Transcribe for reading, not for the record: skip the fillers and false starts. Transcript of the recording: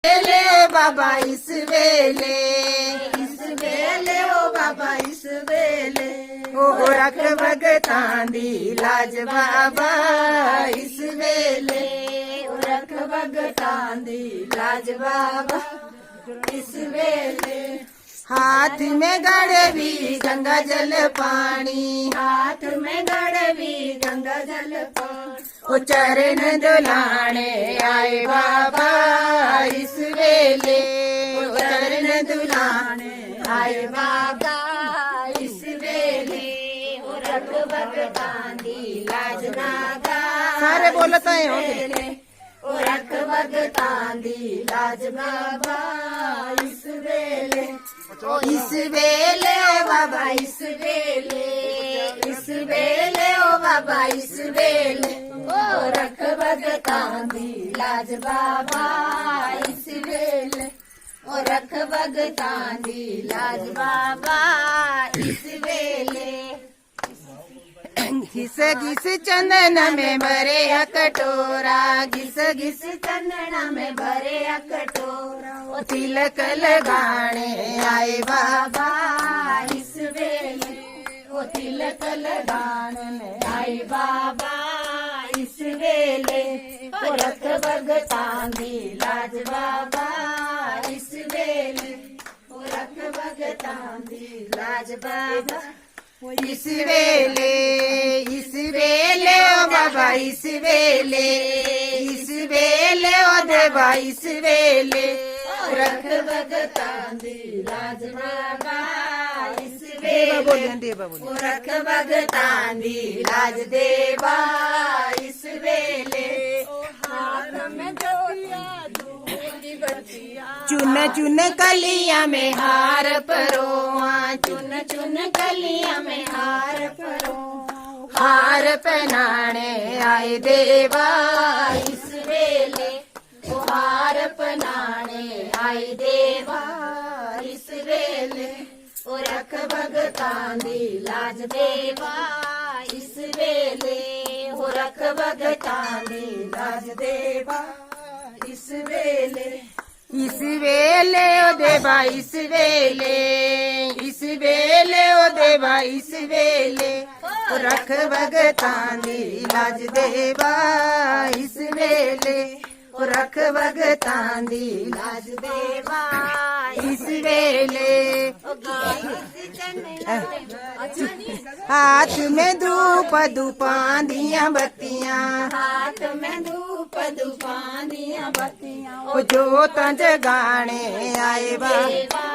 वेले ओ बाबा इस वेले ओ बाबा इस वेले ओ रख भगतां दी लाज बाबा इस वेले ओ रख भगतां दी लाज बाबा इस वेले हाथ में गड़वी गंगा जल पानी हाथ में गड़वी गंगा जल पानी ओ चरण दुलाने आए बाबा इस वेले ओ चरण दुलाने आए बाबा इस वेले ओ रख भगतां दी लाज नागा सारे बोलता है ओ रख भगतां दी लाज बाबा इस वेले ओ बाबा इस वेले ओ बाबा इस वेले ओ रख भगतां दी लाज बाबा इस वेले ओ रख भगतां दी लाज बाबा इस वेले घिस घिस चंदन में भरे कटोरा घिस घिस चंदन में भरे कटोरा ओ तिलक लगाने आए बाबा इस वेले ओ तिलक लगाने आए बाबा इस वेले ओ रख भगतां दी लाज बाबा इस वेले ओ रख भगतां दी लाज बाबा इस वेले ओ बाबा इस वेले ओ देवा इस वेले रख भगतां दी लाज बाबा इस वेले ओ रख भगतां दी लाज देवा इस वेले हाथ में जोड़िया चुन चुन कलियां में हार परोआ चुन चुन कलियां में हार परो हार पहनाने आए देवा इस वेले ओ हार पहनाने आए देवा इस वेले ओ रख भगतां दी लाज देवा इस वेले ओ रख भगतां दी लाज देवा इस वेले ओ देवा इस वेले ओ देवा इस वेले ओ रख भगतां दी लाज देवा इस वेले ओ रख भगतां दी लाज देवा इस वेले हाथ में धूप धूपां दियां बत्तियां हाथ में धूप धूपां दियां बत्तियां ओ जोत जगाने आए बाबा